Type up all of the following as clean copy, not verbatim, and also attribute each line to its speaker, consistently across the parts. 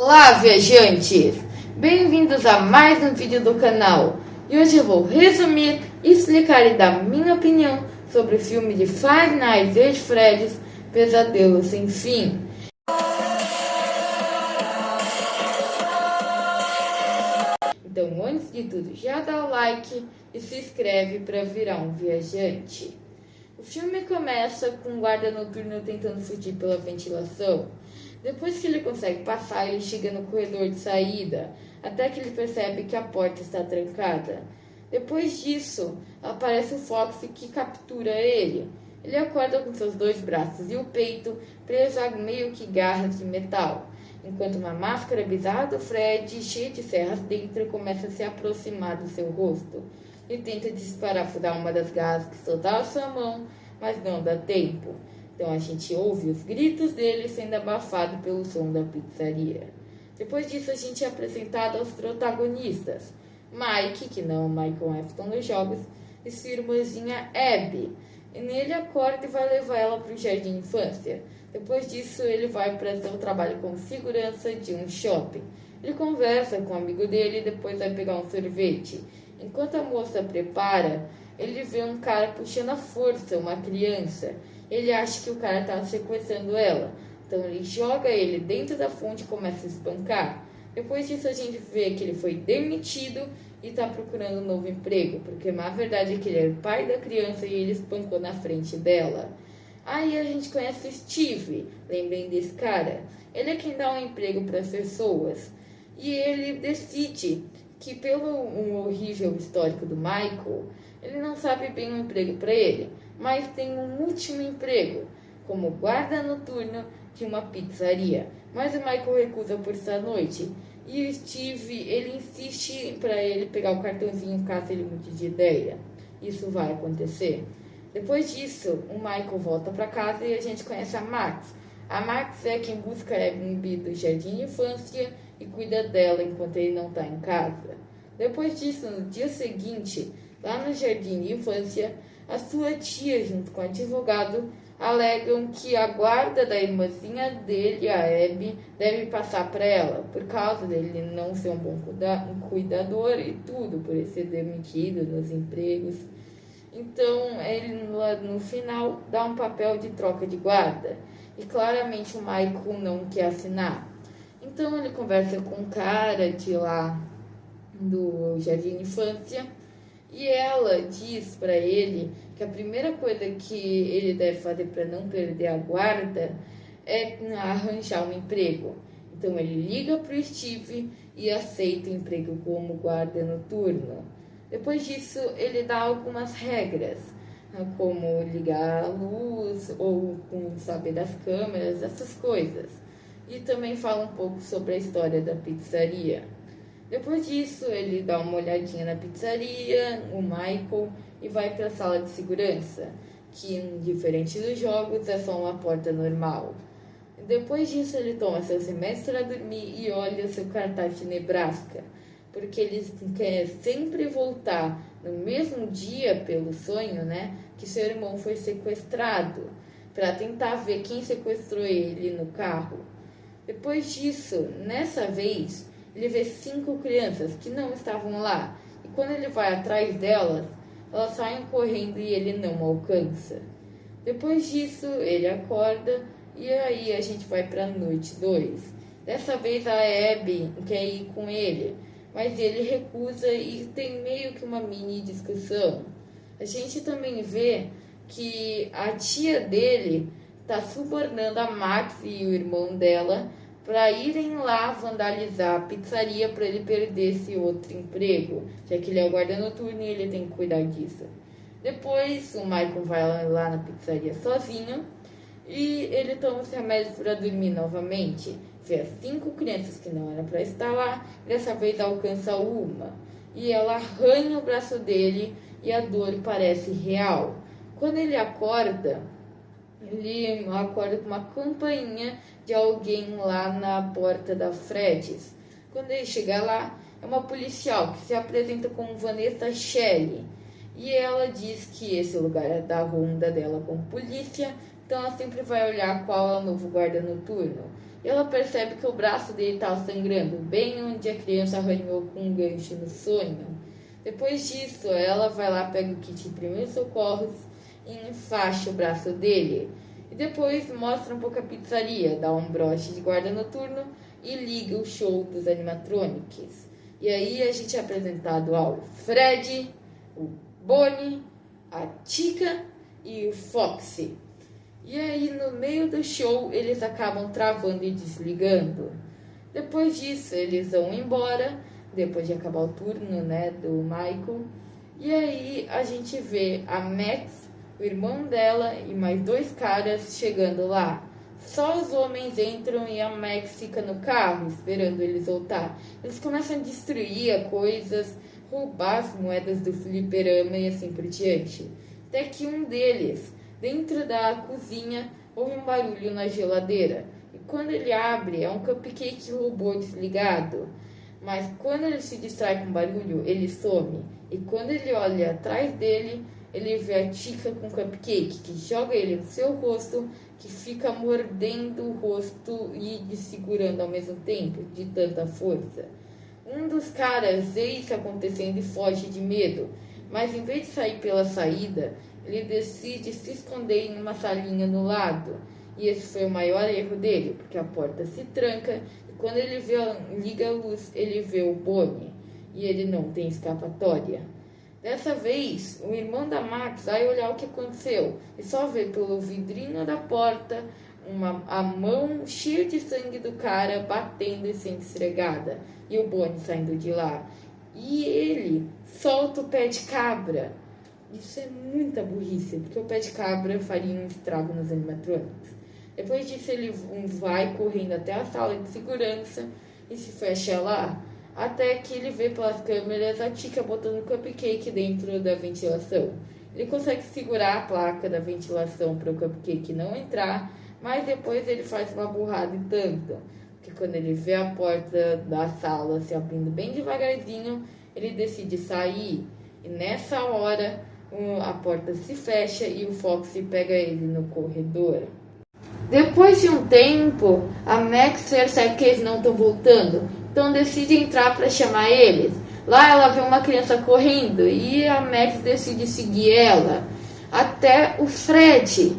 Speaker 1: Olá, viajantes! Bem-vindos a mais um vídeo do canal. E hoje eu vou resumir, explicar e dar minha opinião sobre o filme de Five Nights at Freddy's Pesadelo Sem Fim. Então, antes de tudo, já dá o like e se inscreve para virar um viajante. O filme começa com um guarda noturno tentando fugir pela ventilação. Depois que ele consegue passar, ele chega no corredor de saída, até que ele percebe que a porta está trancada. Depois disso, aparece o Fox que captura ele. Ele acorda com seus dois braços e o peito preso a meio que garras de metal, enquanto uma máscara bizarra do Fred, cheia de serras dentro, começa a se aproximar do seu rosto. Ele tenta desparafusar uma das garras que soltava sua mão, mas não dá tempo. Então a gente ouve os gritos dele sendo abafado pelo som da pizzaria. Depois disso a gente é apresentado aos protagonistas. Mike, que não é o Michael Afton nos jogos, e sua irmãzinha Abby. E nele acorda e vai levar ela para o jardim de infância. Depois disso ele vai para seu trabalho como segurança de um shopping. Ele conversa com um amigo dele e depois vai pegar um sorvete. Enquanto a moça prepara, ele vê um cara puxando à força uma criança. Ele acha que o cara está sequestrando ela. Então ele joga ele dentro da fonte e começa a espancar. Depois disso a gente vê que ele foi demitido e está procurando um novo emprego. Porque na verdade é que ele era o pai da criança e ele espancou na frente dela. Aí a gente conhece o Steve. Lembrem desse cara? Ele é quem dá um emprego para as pessoas. E ele decide que pelo um horrível histórico do Michael, ele não sabe bem um emprego para ele, mas tem um último emprego, como guarda noturno de uma pizzaria. Mas o Michael recusa por essa noite, e o Steve, ele insiste para ele pegar o cartãozinho caso ele mude de ideia. Isso vai acontecer. Depois disso, o Michael volta para casa e a gente conhece a Max. A Max é quem busca a Abby do jardim de infância e cuida dela enquanto ele não está em casa. Depois disso, no dia seguinte, lá no jardim de infância, a sua tia, junto com o advogado, alegam que a guarda da irmãzinha dele, a Abby, deve passar para ela, por causa dele não ser um bom cuidador e tudo, por ele ser demitido nos empregos. Então, ele no final dá um papel de troca de guarda. E claramente o Michael não quer assinar. Então ele conversa com um cara de lá do jardim de infância e ela diz para ele que a primeira coisa que ele deve fazer para não perder a guarda é arranjar um emprego. Então ele liga para o Steve e aceita o emprego como guarda noturno. Depois disso ele dá algumas regras, como ligar a luz ou saber das câmeras, essas coisas. E também fala um pouco sobre a história da pizzaria. Depois disso, ele dá uma olhadinha na pizzaria, o Michael, e vai para a sala de segurança, que, diferente dos jogos, é só uma porta normal. Depois disso, ele toma seus remédios para dormir e olha o seu cartaz de Nebraska, porque ele quer sempre voltar no mesmo dia, pelo sonho, que seu irmão foi sequestrado, para tentar ver quem sequestrou ele no carro. Depois disso, nessa vez, ele vê 5 crianças que não estavam lá, e quando ele vai atrás delas, elas saem correndo e ele não alcança. Depois disso, ele acorda e aí a gente vai para a noite 2. Dessa vez a Abby quer ir com ele, mas ele recusa e tem meio que uma mini discussão. A gente também vê que a tia dele está subornando a Max e o irmão dela para irem lá vandalizar a pizzaria para ele perder esse outro emprego, já que ele é o guarda noturno e ele tem que cuidar disso. Depois o Michael vai lá na pizzaria sozinho e ele toma os remédios para dormir novamente. Vê as 5 crianças que não eram para estar lá, dessa vez alcança uma. E ela arranha o braço dele e a dor parece real. Quando ele acorda com uma campainha de alguém lá na porta da Freddy's. Quando ele chega lá, é uma policial que se apresenta como Vanessa Shelley. E ela diz que esse lugar é da ronda dela como polícia, então ela sempre vai olhar qual é o novo guarda noturno. E ela percebe que o braço dele está sangrando, bem onde a criança arranhou com um gancho no sonho. Depois disso, ela vai lá, pega o kit de primeiros socorros e enfaixa o braço dele. E depois mostra um pouco a pizzaria, dá um broche de guarda noturno e liga o show dos animatronics. E aí a gente é apresentado ao Fred, o Bonnie, a Chica e o Foxy. E aí no meio do show eles acabam travando e desligando. Depois disso eles vão embora, depois de acabar o turno, né, do Michael. E aí a gente vê a Max, o irmão dela e mais 2 caras chegando lá. Só os homens entram e a Max fica no carro esperando eles voltar. Eles começam a destruir coisas, roubar as moedas do fliperama e assim por diante. Até que um deles, dentro da cozinha, ouve um barulho na geladeira. E quando ele abre, é um cupcake robô desligado. Mas quando ele se distrai com o barulho, ele some. E quando ele olha atrás dele, ele vê a Chica com o cupcake, que joga ele no seu rosto, que fica mordendo o rosto e segurando ao mesmo tempo, de tanta força. Um dos caras vê isso acontecendo e foge de medo, mas em vez de sair pela saída, ele decide se esconder em uma salinha no lado. E esse foi o maior erro dele, porque a porta se tranca e quando ele liga a luz, ele vê o Bonnie e ele não tem escapatória. Dessa vez, o irmão da Max vai olhar o que aconteceu e só vê pelo vidrinho da porta a mão cheia de sangue do cara batendo e sendo esfregada e o Bonnie saindo de lá. E ele solta o pé de cabra. Isso é muita burrice, porque o pé de cabra faria um estrago nos animatrônicos. Depois disso, ele vai correndo até a sala de segurança e se fecha lá, até que ele vê pelas câmeras a Chica botando cupcake dentro da ventilação. Ele consegue segurar a placa da ventilação para o cupcake não entrar, mas depois ele faz uma burrada e tanto, porque quando ele vê a porta da sala se abrindo bem devagarzinho, ele decide sair. E nessa hora, a porta se fecha e o Foxy pega ele no corredor. Depois de um tempo, a Max percebe que eles não estão voltando, então decide entrar para chamar eles. Lá ela vê uma criança correndo e a Max decide seguir ela até o Fred.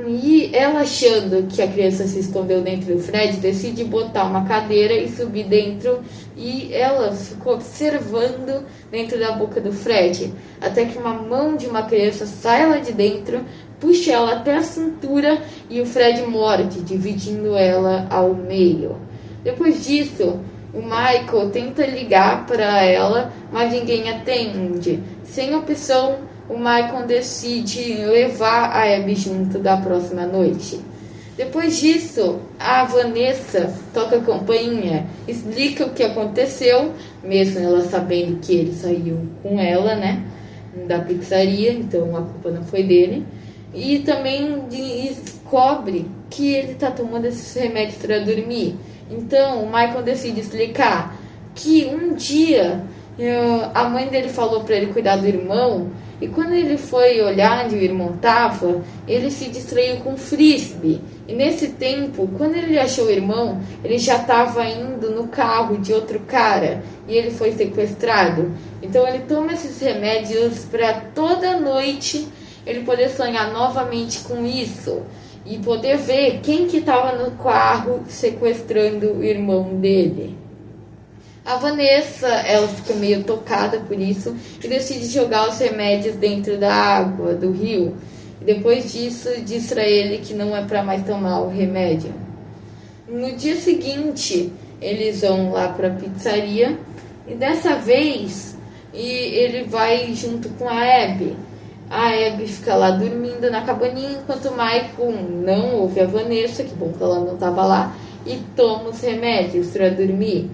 Speaker 1: E ela, achando que a criança se escondeu dentro do Fred, decide botar uma cadeira e subir dentro. E ela ficou observando dentro da boca do Fred, até que uma mão de uma criança sai lá de dentro, puxa ela até a cintura e o Fred morde, dividindo ela ao meio. Depois disso, o Michael tenta ligar para ela, mas ninguém atende. Sem opção, o Michael decide levar a Abby junto da próxima noite. Depois disso, a Vanessa toca a campainha, explica o que aconteceu, mesmo ela sabendo que ele saiu com ela, né, da pizzaria, então a culpa não foi dele. E também descobre que ele está tomando esses remédios para dormir. Então o Michael decide explicar que um dia a mãe dele falou para ele cuidar do irmão. E quando ele foi olhar onde o irmão estava, ele se distraiu com frisbee. E nesse tempo, quando ele achou o irmão, ele já estava indo no carro de outro cara. E ele foi sequestrado. Então ele toma esses remédios para toda noite ele poder sonhar novamente com isso. E poder ver quem que estava no carro sequestrando o irmão dele. A Vanessa, ela fica meio tocada por isso e decide jogar os remédios dentro da água do rio. E depois disso, diz pra ele que não é para mais tomar o remédio. No dia seguinte, eles vão lá pra pizzaria e dessa vez ele vai junto com a Abby. A Abby fica lá dormindo na cabaninha, enquanto o Michael não ouve a Vanessa, que bom que ela não estava lá, e toma os remédios para dormir.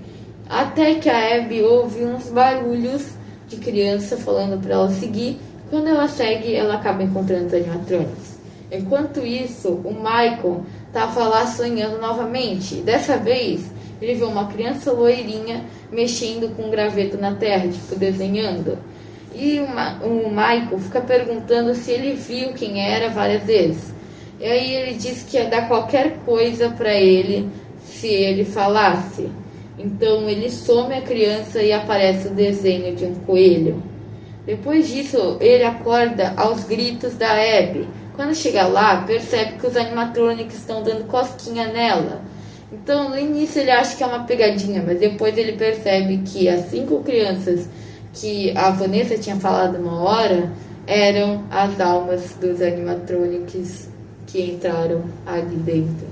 Speaker 1: Até que a Abby ouve uns barulhos de criança falando para ela seguir. Quando ela segue, ela acaba encontrando os animatrônicos. Enquanto isso, o Michael estava lá sonhando novamente. Dessa vez, ele vê uma criança loirinha mexendo com um graveto na terra, tipo desenhando. E o Michael fica perguntando se ele viu quem era várias vezes. E aí ele diz que ia dar qualquer coisa para ele se ele falasse. Então ele some a criança e aparece o desenho de um coelho. Depois disso, ele acorda aos gritos da Abby. Quando chega lá, percebe que os animatrônicos estão dando cosquinha nela. Então, no início ele acha que é uma pegadinha, mas depois ele percebe que as 5 crianças que a Vanessa tinha falado uma hora eram as almas dos animatrônicos que entraram ali dentro.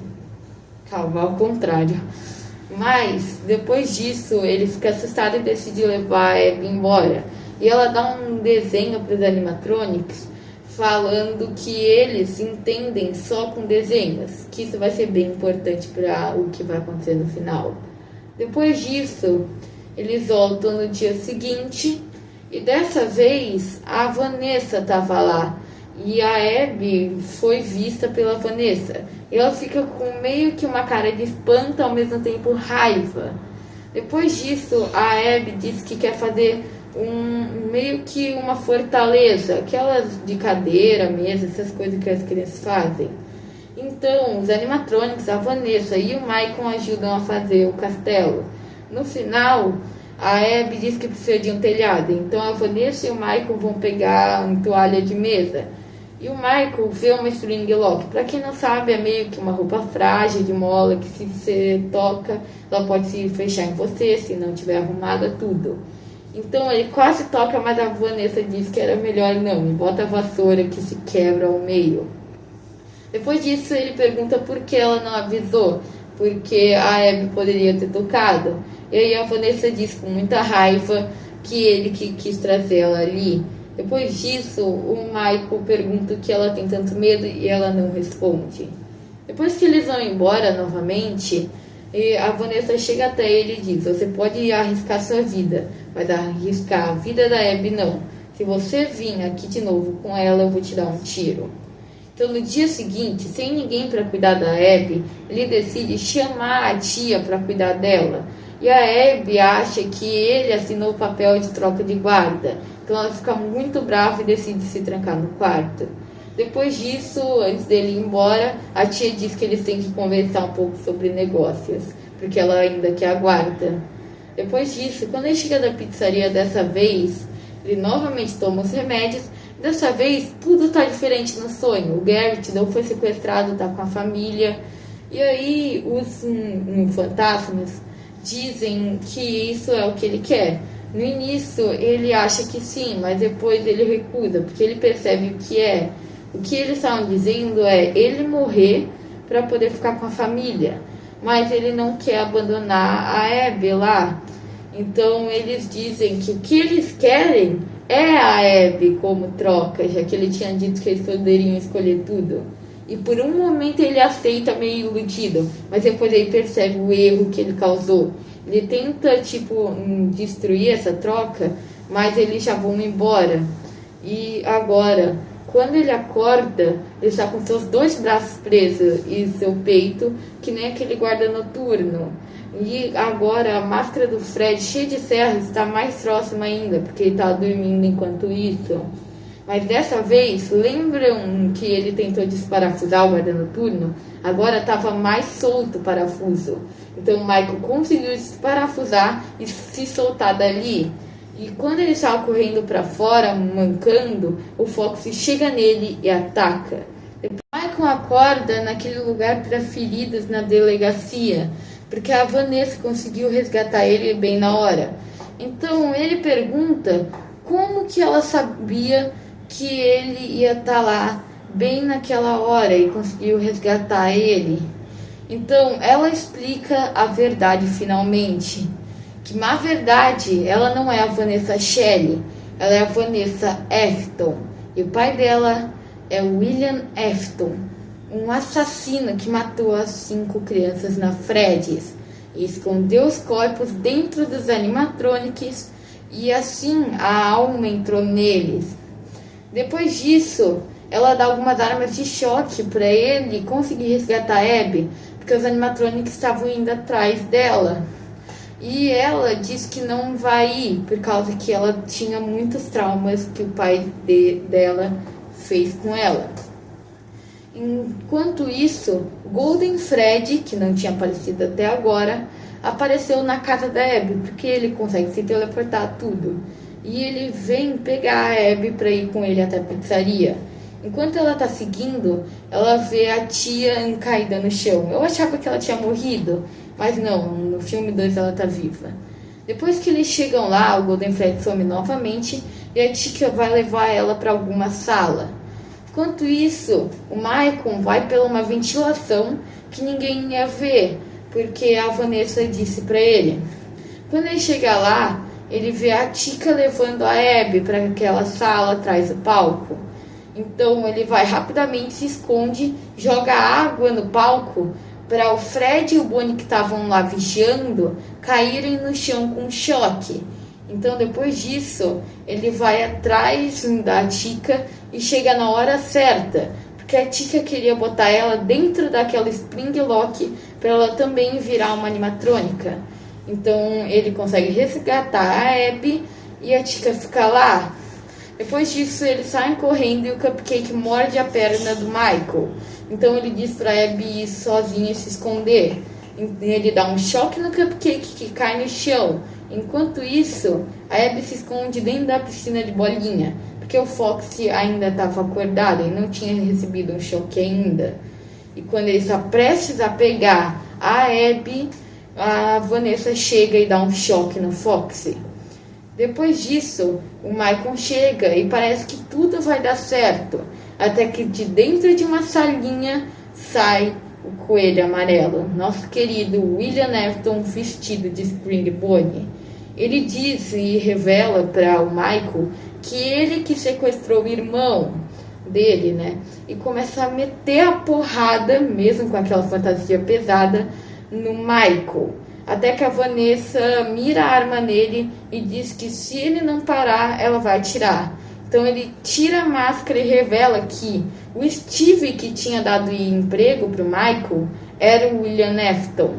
Speaker 1: Calma, ao contrário. Mas, depois disso, ele fica assustado e decide levar a Abby embora. E ela dá um desenho para os animatrônicos, falando que eles entendem só com desenhos, que isso vai ser bem importante para o que vai acontecer no final. Depois disso, eles voltam no dia seguinte, e dessa vez a Vanessa estava lá, e a Abby foi vista pela Vanessa. E ela fica com meio que uma cara de espanto, ao mesmo tempo raiva. Depois disso, a Abby diz que quer fazer meio que uma fortaleza, aquelas de cadeira, mesa, essas coisas que as crianças fazem. Então, os animatrônicos, a Vanessa e o Michael ajudam a fazer o castelo. No final, a Abby diz que precisa de um telhado, então a Vanessa e o Michael vão pegar uma toalha de mesa. E o Michael vê uma string lock. Pra quem não sabe, é meio que uma roupa frágil de mola que se você toca, ela pode se fechar em você, se não tiver arrumada tudo. Então ele quase toca, mas a Vanessa diz que era melhor não. Bota a vassoura que se quebra ao meio. Depois disso ele pergunta por que ela não avisou, porque a Abby poderia ter tocado. E aí a Vanessa diz com muita raiva que ele que quis trazer ela ali. Depois disso, o Michael pergunta o que ela tem tanto medo e ela não responde. Depois que eles vão embora novamente, a Vanessa chega até ele e diz: você pode arriscar sua vida, mas arriscar a vida da Abby não. Se você vir aqui de novo com ela, eu vou te dar um tiro. Então no dia seguinte, sem ninguém para cuidar da Abby, ele decide chamar a tia para cuidar dela. E a Abby acha que ele assinou o papel de troca de guarda. Então ela fica muito brava e decide se trancar no quarto. Depois disso, antes dele ir embora, a tia diz que eles têm que conversar um pouco sobre negócios, porque ela ainda quer a guarda. Depois disso, quando ele chega da pizzaria dessa vez, ele novamente toma os remédios. Dessa vez, tudo está diferente no sonho. O Garrett não foi sequestrado, está com a família. E aí, os fantasmas dizem que isso é o que ele quer. No início, ele acha que sim, mas depois ele recusa, porque ele percebe o que é. O que eles estavam dizendo é ele morrer para poder ficar com a família. Mas ele não quer abandonar a Abby lá. Então eles dizem que o que eles querem é a Abby como troca, já que ele tinha dito que eles poderiam escolher tudo. E por um momento ele aceita meio iludido, mas depois ele percebe o erro que ele causou. Ele tenta, destruir essa troca, mas eles já vão embora. E agora, quando ele acorda, ele está com seus 2 braços presos e seu peito, que nem aquele guarda noturno. E agora a máscara do Fred, cheia de serras, está mais próxima ainda, porque ele está dormindo enquanto isso. Mas dessa vez, lembram que ele tentou desparafusar o guarda noturno? Agora estava mais solto o parafuso. Então o Michael conseguiu desparafusar e se soltar dali. E quando ele estava correndo para fora, mancando, o Fox chega nele e ataca. Depois, Michael acorda naquele lugar para feridos na delegacia, porque a Vanessa conseguiu resgatar ele bem na hora. Então ele pergunta como que ela sabia que ele ia estar lá bem naquela hora e conseguiu resgatar ele. Então ela explica a verdade finalmente, que na verdade ela não é a Vanessa Shelley, ela é a Vanessa Afton, e o pai dela é William Afton, um assassino que matou as 5 crianças na Freddy's e escondeu os corpos dentro dos animatrônicos, e assim a alma entrou neles. Depois disso, ela dá algumas armas de choque para ele conseguir resgatar a Abby, porque os animatrônicos estavam indo atrás dela. E ela diz que não vai ir, por causa que ela tinha muitos traumas que o pai dela fez com ela. Enquanto isso, Golden Freddy, que não tinha aparecido até agora, apareceu na casa da Abby, porque ele consegue se teleportar tudo. E ele vem pegar a Abby para ir com ele até a pizzaria. Enquanto ela tá seguindo, ela vê a tia caída no chão. Eu achava que ela tinha morrido, mas não, no filme 2 ela tá viva. Depois que eles chegam lá, o Golden Freddy some novamente e a tia vai levar ela para alguma sala. Enquanto isso, o Michael vai pela uma ventilação que ninguém ia ver, porque a Vanessa disse para ele. Quando ele chega lá, ele vê a Tika levando a Abby para aquela sala atrás do palco. Então ele vai rapidamente, se esconde, joga água no palco para o Fred e o Bonnie que estavam lá vigiando caírem no chão com choque. Então depois disso, ele vai atrás da Tika e chega na hora certa, porque a Tika queria botar ela dentro daquela Spring Lock para ela também virar uma animatrônica. Então ele consegue resgatar a Abby e a Tika fica lá. Depois disso, eles saem correndo e o Cupcake morde a perna do Michael. Então ele diz pra Abby ir sozinha e se esconder. Ele dá um choque no Cupcake que cai no chão. Enquanto isso, a Abby se esconde dentro da piscina de bolinha, porque o Foxy ainda estava acordado e não tinha recebido um choque ainda. E quando ele está prestes a pegar a Abby, a Vanessa chega e dá um choque no Foxy. Depois disso, o Michael chega e parece que tudo vai dar certo, até que de dentro de uma salinha sai o coelho amarelo, nosso querido William Afton vestido de Spring Bonnie. Ele diz e revela para o Michael que ele que sequestrou o irmão dele, né? E começa a meter a porrada, mesmo com aquela fantasia pesada, no Michael. Até que a Vanessa mira a arma nele e diz que se ele não parar, ela vai atirar. Então ele tira a máscara e revela que o Steve que tinha dado emprego para o Michael era o William Afton.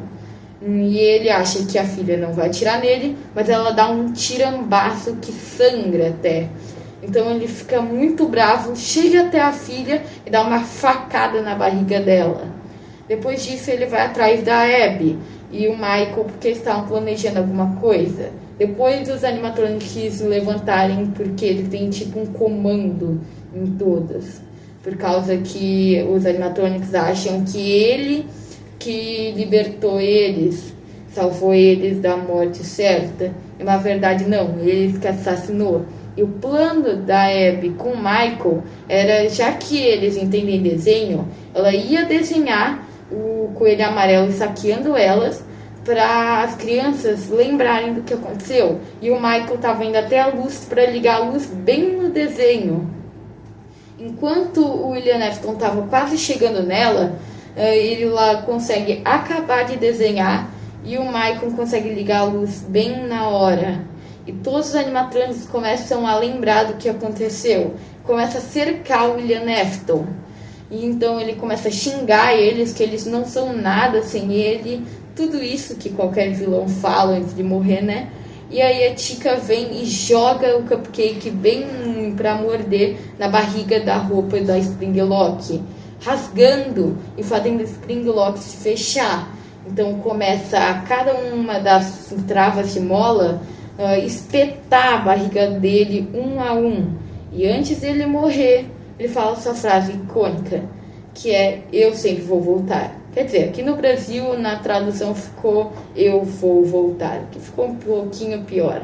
Speaker 1: E ele acha que a filha não vai atirar nele, mas ela dá um tirambaço que sangra até. Então ele fica muito bravo, chega até a filha e dá uma facada na barriga dela. Depois disso ele vai atrás da Abby e o Michael porque estavam planejando alguma coisa. Depois dos animatronics levantarem, porque ele tem tipo um comando em todas. Por causa que os animatronics acham que ele que libertou eles, salvou eles da morte certa. E na verdade não, eles que assassinou. E o plano da Abby com o Michael era, já que eles entendem desenho, ela ia desenhar o coelho amarelo saqueando elas, para as crianças lembrarem do que aconteceu. E o Michael estava indo até a luz para ligar a luz bem no desenho. Enquanto o William Afton estava quase chegando nela, ele lá consegue acabar de desenhar e o Michael consegue ligar a luz bem na hora. E todos os animatrônicos começam a lembrar do que aconteceu. Começa a cercar o William Afton. E então ele começa a xingar eles, que eles não são nada sem ele. Tudo isso que qualquer vilão fala antes de morrer, né? E aí a Tika vem e joga o Cupcake bem pra morder na barriga da roupa da Spring Lock, rasgando e fazendo a Spring Lock se fechar. Então começa a cada uma das travas de mola espetar a barriga dele um a um. E antes dele morrer, ele fala sua frase icônica, que é: eu sempre vou voltar. Quer dizer, aqui no Brasil, na tradução ficou eu vou voltar, que ficou um pouquinho pior.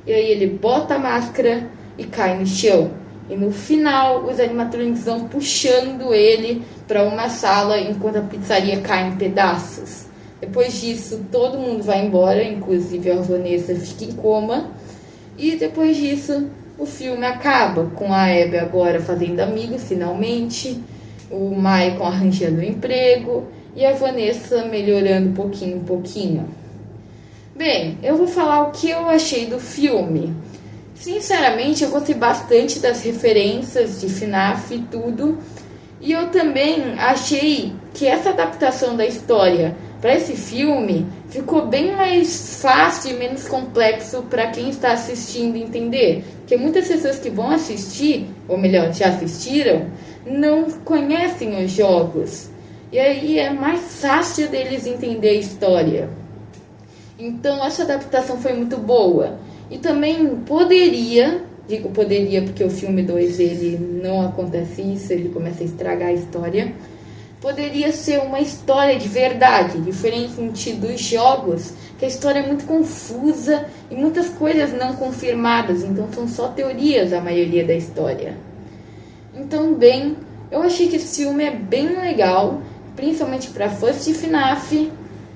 Speaker 1: E aí ele bota a máscara e cai no chão. E no final, os animatrônicos vão puxando ele para uma sala enquanto a pizzaria cai em pedaços. Depois disso, todo mundo vai embora, inclusive a Vanessa fica em coma. E depois disso, o filme acaba com a Abby agora fazendo amigos, finalmente. O Michael arranjando um emprego e a Vanessa melhorando pouquinho em pouquinho. Bem, eu vou falar o que eu achei do filme. Sinceramente, eu gostei bastante das referências de FNAF e tudo. E eu também achei que essa adaptação da história para esse filme ficou bem mais fácil e menos complexo para quem está assistindo entender. Porque muitas pessoas que vão assistir, ou melhor, já assistiram, não conhecem os jogos. E aí é mais fácil deles entender a história. Então essa adaptação foi muito boa. E também poderia, digo poderia porque o filme 2 ele não acontece isso, ele começa a estragar a história. Poderia ser uma história de verdade, diferente dos jogos, que a história é muito confusa e muitas coisas não confirmadas, então são só teorias a maioria da história. Então, bem, eu achei que esse filme é bem legal, principalmente para fãs de FNAF,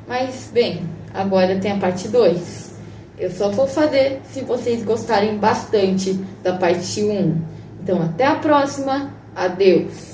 Speaker 1: mas, bem, agora tem a parte 2. Eu só vou fazer se vocês gostarem bastante da parte 1. Então, até a próxima. Adeus!